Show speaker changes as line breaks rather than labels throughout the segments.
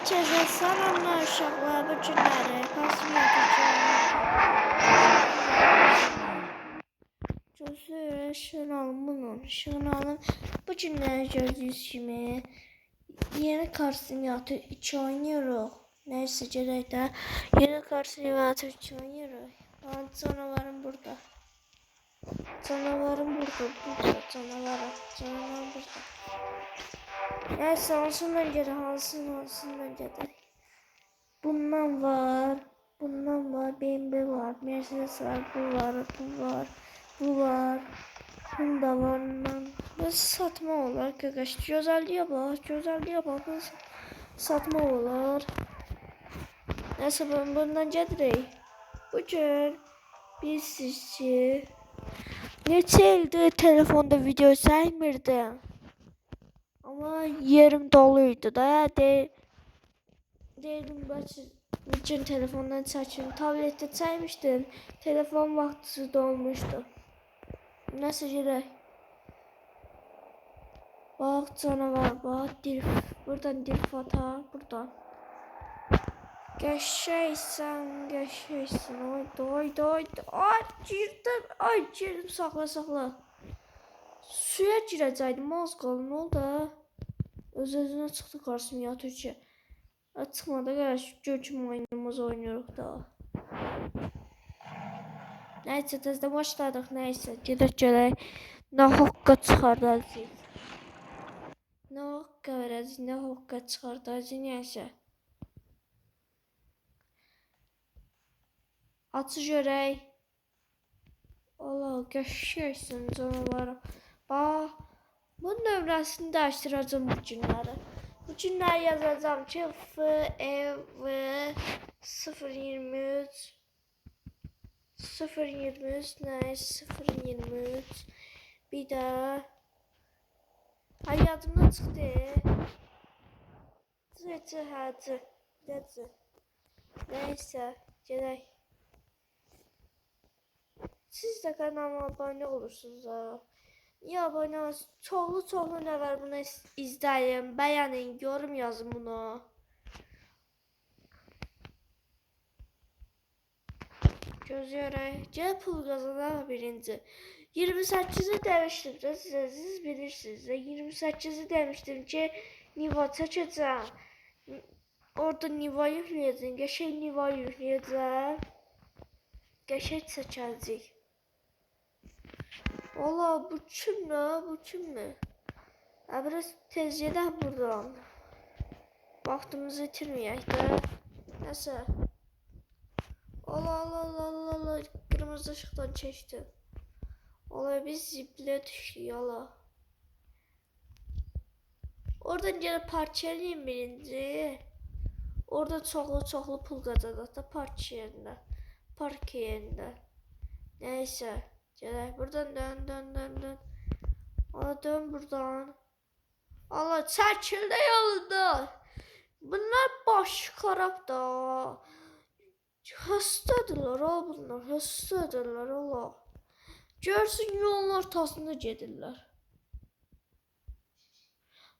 Herkese selamlar uşaqlar. Bu günləri gözləyir şınalım bunun. Şınalım bu günləri gördüyünüz kimi yeni Car Simulator 2 oynuyoruz. Neyse gerək də yeni Car Simulator 2 oynuyoruz. Canavarım burada. Canavar burada. Neyse hansından gedək. Bundan var, BMW var, Mercedes var, bu var, Honda var. Nasıl satma olar? Gözəlliyə bax, nasıl satma olar? Neyse bundan gedirik. Bugün bilirsiniz ki neçə ildir telefonda video çəkmirdim. Ama yerim doluydu da dedim bugün telefondan çəkim. Tablette çəkmişdim. Telefon vaxtı dolmuşdu. Nasıl gerek? Bak canavar bak. Buradan drift atar. Buradan. Geçeysen. Ay girdim. Ay girdim sakla. Suya girəcəkdim. Az qalın oldu. Öz-özünə çıxdı karşıma yatırca. Çıkmadı qarşı görküm oyunumuzu oynuyoruz da. Neyse tezdə başladıq. Neyse gedək. Ne haqqa çıxardacağıq. Ne haqqa verəcəyik. Ne haqqa çıxardacağıq. Neyse. Açı görək. Allah qəşəngsən canavarım. Bax. Bunun nömrəsini dəyişdirəcəm bu günləri. Bu günləri yazacağım ki FEV 023 bir də yadımdan çıxdı. Neyse gedək. Siz də kanalıma abone olursunuz ha. Ya abone olsun. Çoxlu nə var bunu izləyin, bəyənin, yorum yazın bunu. Gözləyərək. Gəl pul qazanaq birinci. 28'i demiştim de siz bilirsiniz de 28'i demiştim ki Niva çəkəcəm. Orada Niva yükləyəcəm. Qəşəng Niva yükləyəcəm. Qəşəng çəkəcək. Valla bu kimdir? Biraz tez gedək buradan. Vaxtımızı itirməyək də. Nəsə. Allah. Qırmızı ışıqdan keçdim. Olay biz ziplə düşdük yala. Oradan gəlib park edeyim birinci. Orada çoxlu pul qazanaq da park yerində. Neyse. Gələk buradan dön. Ala dön buradan. Allah çəkil də yolunda. Bunlar baş xarab da. Xəstədirlər ha bunlar. Xəstədirlər Allah. Görsün yolun ortasında gedirlər.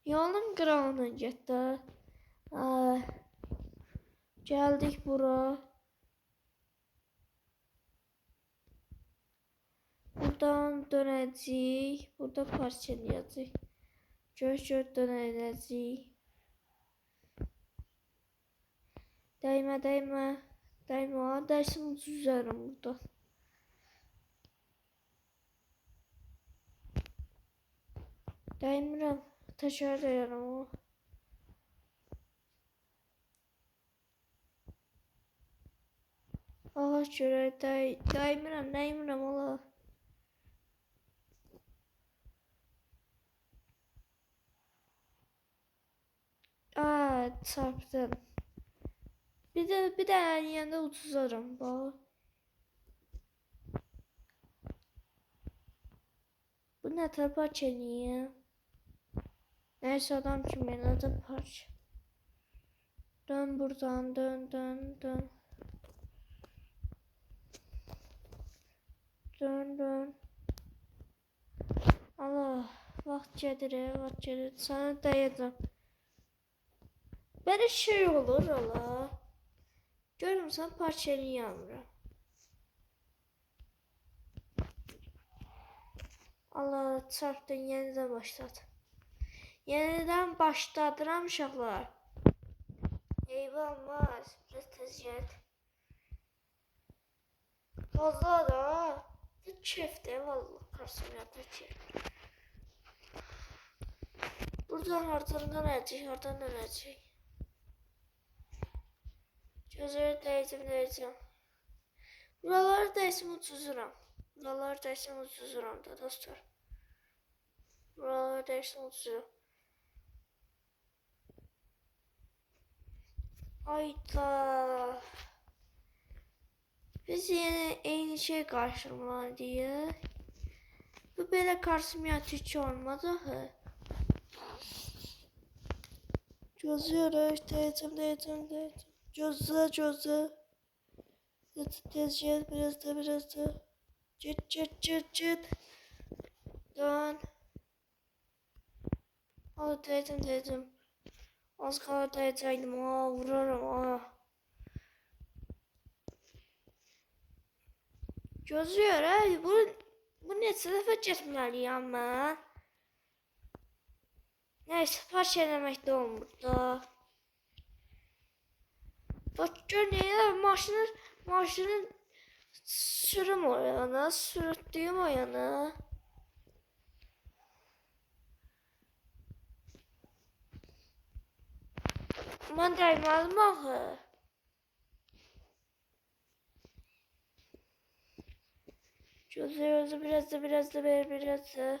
Yolun qırağına get də. Gəldik bura. Buradan dönəcəyik. Burada park edəcəyik. Gör dönəcəyik. Dəymə. Dəysin üzərim burada. Dəymirəm. Təkrar deyirəm o. Allah görək dəymirəm Allah. Çarptım. Bir de yanında uçuzarım bak. Bu ne tər parça niye? Neyse adam kim yanında parça. Dön buradan dön. Dön. Allah vaxt gedir. Sana dəyəcəm. Böyle şey olur ala. Görürsən parçalayamıram. Allah çarpdın, yenidən başladı. Yenidən başladıram uşaqlar. Eyvah olmaz. Biraz tez gəl. Fazla da. Kefte vallahi karşımda kef. Buradan hardan dönecek. Gözleri değdim. Buraları değsim uçuzuram. Da dostlar. Buraları değsim uçuzuram. Ayda. Biz yine aynı şey karşılamalıyız. Bu belə karşımda hiç olmadı ha. Çözüyoruz, değdim. Çözü. Tez gel, biraz da. Çıt. Dön. Aa, değdim. Az kadar değecektim. Vurarım. Çözüyor ha. Bu neçə dəfə getməliyəm mən? Neyse, parçalamaq da olmur da. Bak gör neye maşının sürüm o yana, sürüttüğüm o yana. Ben dəymədim axı. Gözü biraz da ver biraz da.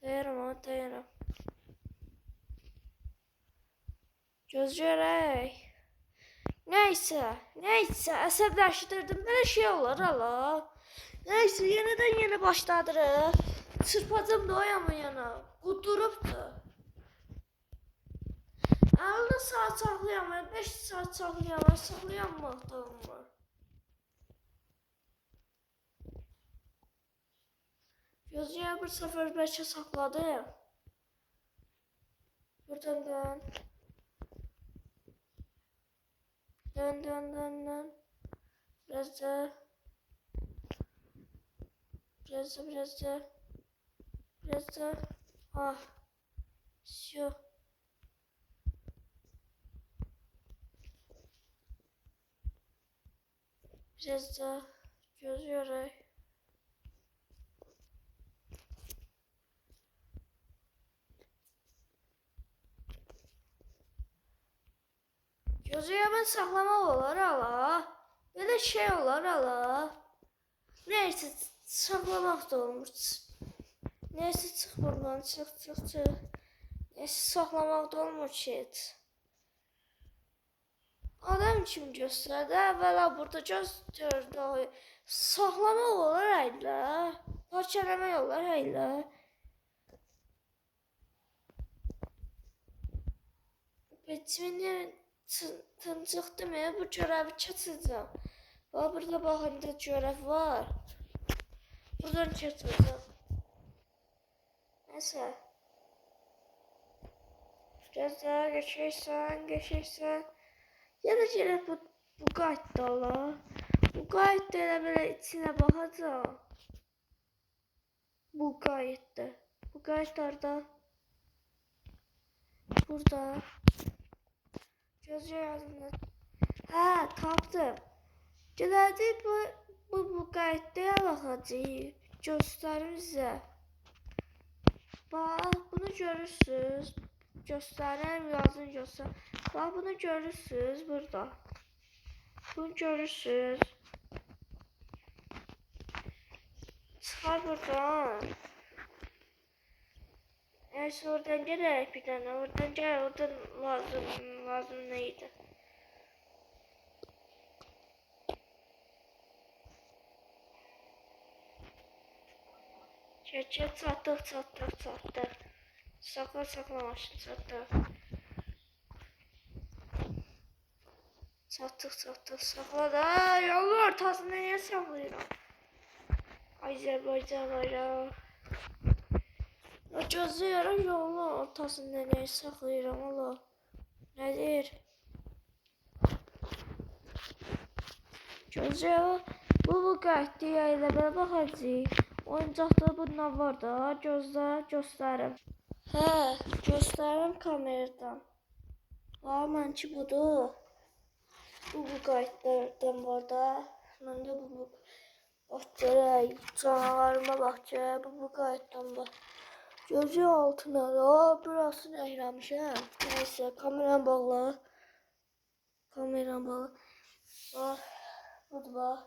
Dayanam. Gözcürək. Neyse əsəbləşdirdim. Belə şey olur ala. Neyse yeni başladırıq. Çırpacım da o yana. Qudurubdur. 50 saat saxlayamam, 5 saat saxlayamam mı? Gözcüyə bir səfər bəlkə saxladım. Buradan dön. Biraz da. Ah. Şu. Biraz da gözüyoruz. Gözüyə ben saxlamaq olar ala. Belə şey olar ala. Neyse saxlamaq da olmur. Neyse çıx buradan çıx. Neyse saxlamaq da olmur ki. Adam kim göstərdi? Əvvəla burada göstərdi. Saxlamaq olar əylə. Parçalamaq olar əylə. Betmeni tıncıqdı mı? Bu görəvi keçəcəm. Burada baxında görəv var. Buradan keçəcəm. Neyse. Biraz daha geçirsən. Yenə bu qayıtda ala. Bu qayıtda elə belə içinə baxacaq. Bu qayıt orada. Burada. Gözü yazında. Ha, tapdım. Gələcək bu qayıtdaya baxacaq. Göstərim sizə. Bax, bunu görürsünüz. Göstərim, yazın göstər. Bax, bunu görürsünüz burada. Bunu görürsünüz. Çıxar buradan. Neyse oradan gelerek bir tane. Oradan lazım neydi? Çattık. Saklamasın çattık. Çattık. Sakla da yolun ortasında niye saklıyorum? Azerbaycan bayrağı. Gözləyirəm yolun ortasında nəyi saxlayıram ola. Nədir? Gözləyirəm. Bu qayıtdı ya ilə belə baxacaq. Oyuncaqda bundan var da. Göstərim. Hə, göstərim kameradan. Mənki budur. Bu qayıtlardan var da. Mən də bu bax görək. Canavarıma bax görək. Bu qayıtdan var. Gözü altına da burasını əyləmişəm. Neyse kameram bağlı. Bax. Budur bax.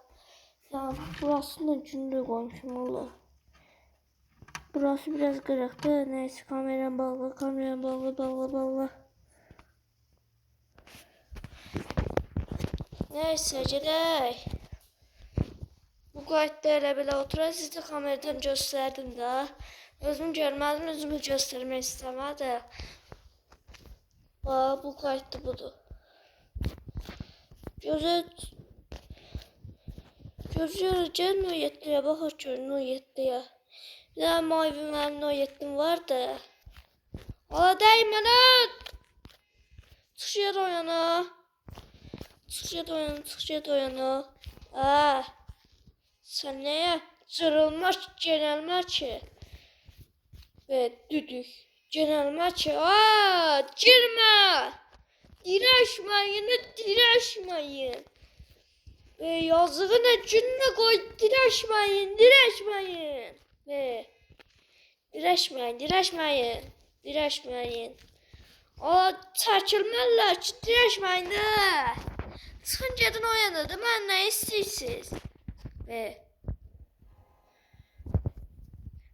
Yani burasını ucunda koymuşum ola. Burası biraz kırıktı. Neyse kameram bağlı. Neyse gedək. Bu qayıtda elə belə oturaq. Siz də kameradan göstərdim də. Özüm görmədim, özümü göstərmək istəmədim. Bax, bu qayıtda budur. Gözləyəcək nöyyətliyə, baxaq gör nöyyətliyə. Bir daha mavi mənim nöyyətim vardı. Ola dəymə lan! Çıxışıya doyana. Sən nəyə cırılmaq, genəlmə ki? Və düdük, genəlmə ki? Girmə! Dirəşməyin. Ve yazığına gününü koy, direşmeyin. Ve direşmeyin. O çəkilməllər ki, direşmeyin de. Çıxın gedin o yana da, mən nə istəyirsiniz? Ve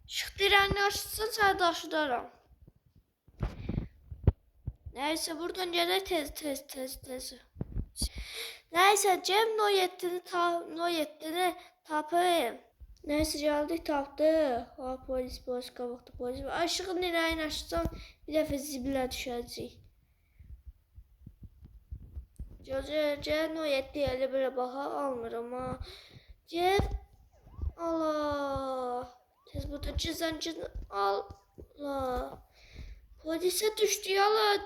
çıx dirəni açsın, səni daşıdaram. Neyse buradan gedək tez. Neyse Cem Noyettin'i tapayım. Neyse geldik tapdı. Polis qabaqda polis. Aşığın dirəyini açsam bir dəfə zibilə düşəcək. Cem Noyettin elə belə baxa almıram ha. Cem Allah. Tez burada cizən Allah. Polisə düşdü Allah.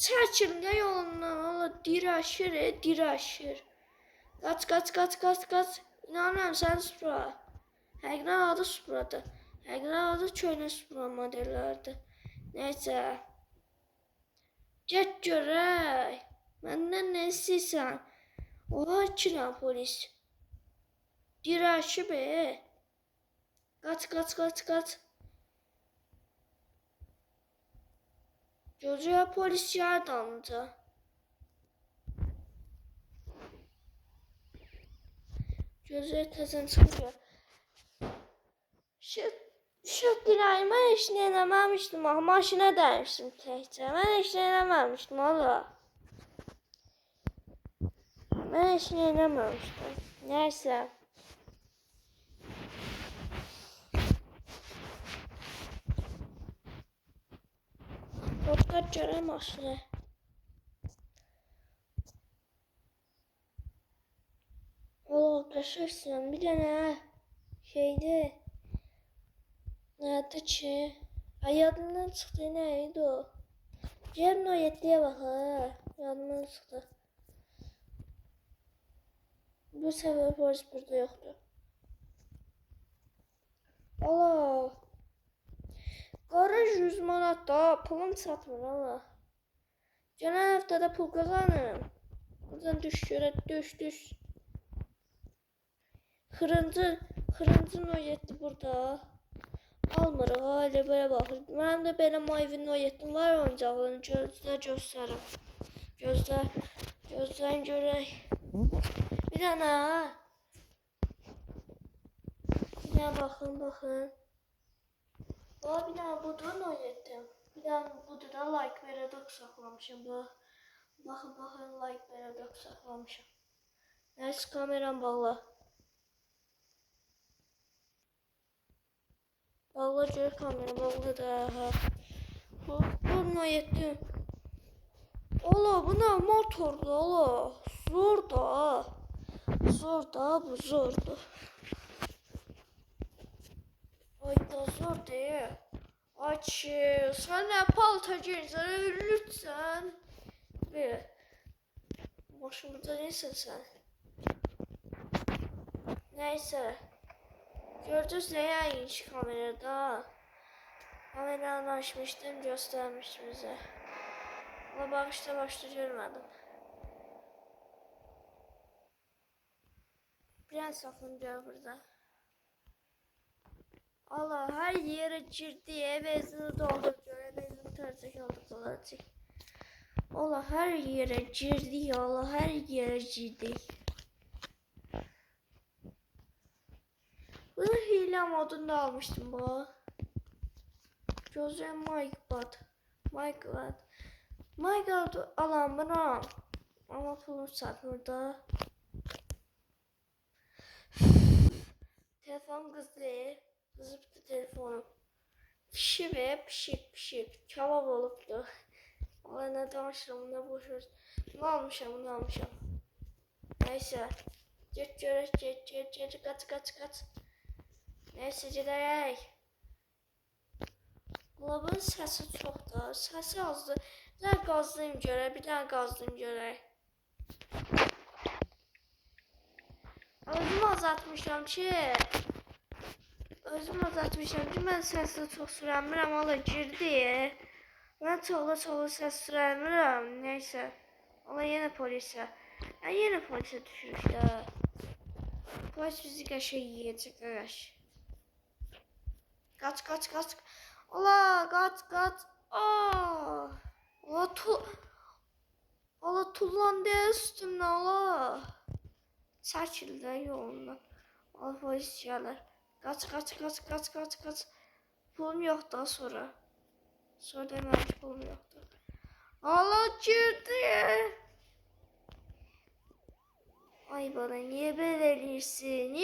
Çəkilin yolundan Allah dirəşir. Qaç. İnanmıram sən Supra. Həqiqdən adı Supradır. Həqiqdən adı köhnə Supra modellərdir. Neysə. Get görək. Məndən nə istəyirsən? Oha 2 dənə polis. Dirəşib Qaç. Gözüyə polis yardımcı. Gözüyə təzən çıxıyor. Şu dirəyimə heç nə eləməmişdim. Maşına dəymişdim təkcə. Mən heç nə eləməmişdim ola. Neyse. Podcast görəm maşını. Ola qaşırsın bir dənə şeydi. Nədir ki? Yadımdan çıxdı neydi o? Cem Noyetliyə bax ha. Yadımdan çıxdı. Bu səfər polis burada yoxdur. Allah. Qaraj 100 manat da pulum çatmır Allah. Gələn həftədə pul qazanım. Buradan düş. Xırıncı Noyetli burada. Almırıq ha elə belə baxır. Mənim də belə mavi Noyetlim var oyuncağını göstərim. Gözləyin görək. Bir dənə ha. Bir dənə baxın. Bir dənə budur Noyetlim. Bir dənə budur da like verədək saxlamışım. Baxın like verədək saxlamışım. Neyse kameram bağlı. Bağlı gör kamera bağlı da ha. Bu Noyetlim. Ola bu ne motorlu ola. Zor da bu zordu. Ay da zor değil. Açı, sen ne palta giyinsən, lütfen. Bir. Başımda neyse sen. Neyse. Gördünüz ne yayınç kamerada. Kameranı açmıştım, göstermiştim bize. Ama başta görmedim. Biraz sakınca burada. Allah her yere girdi, benzini dolduruyor, benzin tersek aldık olacak. Allah her yere girdi, Allah her yere girdi. Bunu hile modunda almıştım bu. Gözüm Minecraft alan bana. Ama pulum sat burada. Telefon kızdı. Kızıptı telefonum. Pişip. Kebap olupdu. Allah ne danışırım, ne boşver. Bunu almışam. Neyse. Get, kaç. Neyse gedək. Labın səsi çoxdur. Səsi azdır. Bir dənə qazlayım görək. Özüm azaltmışam ki, mən səsi çox sürəmirəm. Allah girdi. Mən çoxlu səs sürəmirəm. Neysə. Allah yenə polisə. Yenə polisə düşürük də. Polis bizi qəşəng yiyəcək qardaş. Kaç. Allah kaç. Allah tullandı üstümden Allah. Çəkil də yolundan. Allah polis gəlir. Kaç. Pulum yok daha sonra. Sonra deməmiş pulum yoktu. Allah girdi. Ay bana niye böyle elirsin?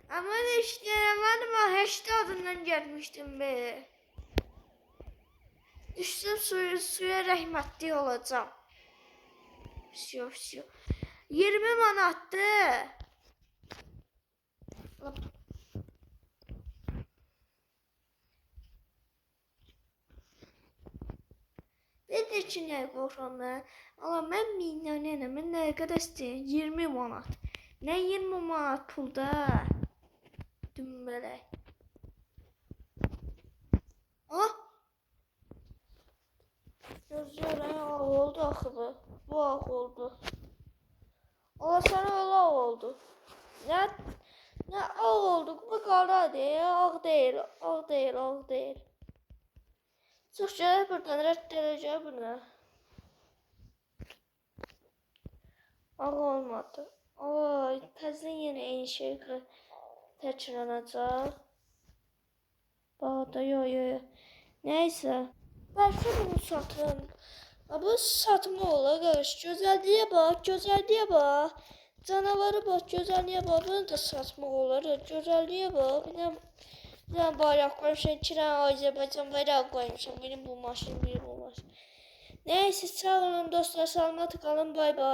Ama işleyemedim, heşte adından gelmiştim be. Düşsem suya rəhmətli olacağım. Pişiyor. 20 manattı. Ben de içine korkuyorum ben. Ama ben milyoneyim. Ben ne kadar isteyeyim? 20 manat. Ne 20 manat pulda? Dümbele. Gözlerim ağ oldu axı bu. Bu ağ oldu. Allah sana öyle ağ oldu. Ne ağ oldu? Bu qara deyil, ağ deyil. Çıx gəl buradan, rədd edəcək bunu. Ağ olmadı. Ay, təzdən yenə eyni şey təkrarlanacaq. Bağda, yo. Neyse. Belki bunu satın. Bu satma olar qardaş. Gözəlliyə bax. Canavarı bax, gözəlliyə bax. Bunu da satmaq olar. Gözəlliyə bax. Bir dənə bayraq qoymuşam. 2 dənə Azərbaycan bayrağı qoymuşam. Biri bu maşın. Neyse, sağ olun dostlar. Salamat qalın. Bay bay.